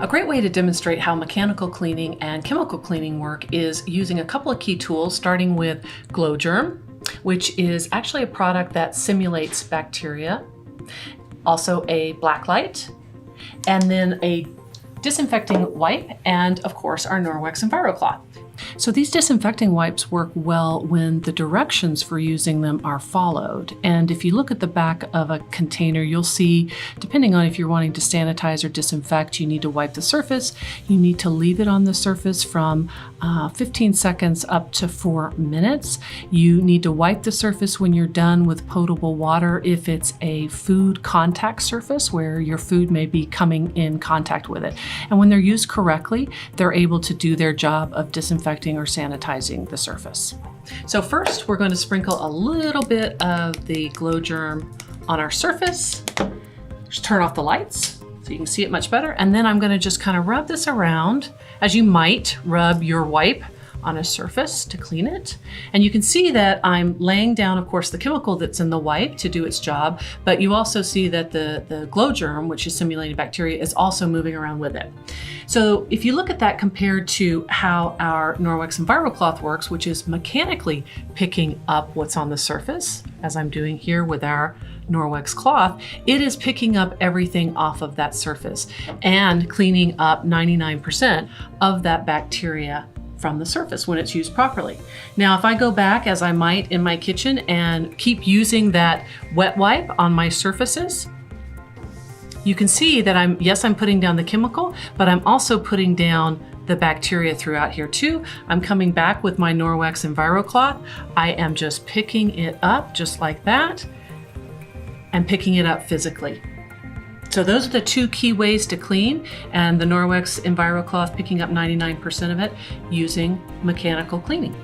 A great way to demonstrate how mechanical cleaning and chemical cleaning work is using a couple of key tools, starting with GlowGerm, which is actually a product that simulates bacteria, also a black light, and then a disinfecting wipe, and of course our Norwex EnviroCloth. So these disinfecting wipes work well when the directions for using them are followed. And if you look at the back of a container, you'll see, depending on if you're wanting to sanitize or disinfect, you need to wipe the surface. You need to leave it on the surface from 15 seconds up to 4 minutes. You need to wipe the surface when you're done with potable water if it's a food contact surface where your food may be coming in contact with it. And when they're used correctly, they're able to do their job of disinfecting or sanitizing the surface. So first, we're going to sprinkle a little bit of the GlowGerm on our surface. Just turn off the lights so you can see it much better. And then I'm going to just kind of rub this around as you might rub your wipe on a surface to clean it. And you can see that I'm laying down, of course, the chemical that's in the wipe to do its job, but you also see that the GlowGerm, which is simulating bacteria, is also moving around with it. So if you look at that compared to how our Norwex EnviroCloth works, which is mechanically picking up what's on the surface, as I'm doing here with our Norwex cloth, it is picking up everything off of that surface and cleaning up 99% of that bacteria from the surface when it's used properly. Now, if I go back, as I might in my kitchen, and keep using that wet wipe on my surfaces, you can see that I'm putting down the chemical, but I'm also putting down the bacteria throughout here too. I'm coming back with my Norwex EnviroCloth. I am just picking it up just like that and picking it up physically. So those are the two key ways to clean, and the Norwex EnviroCloth picking up 99% of it using mechanical cleaning.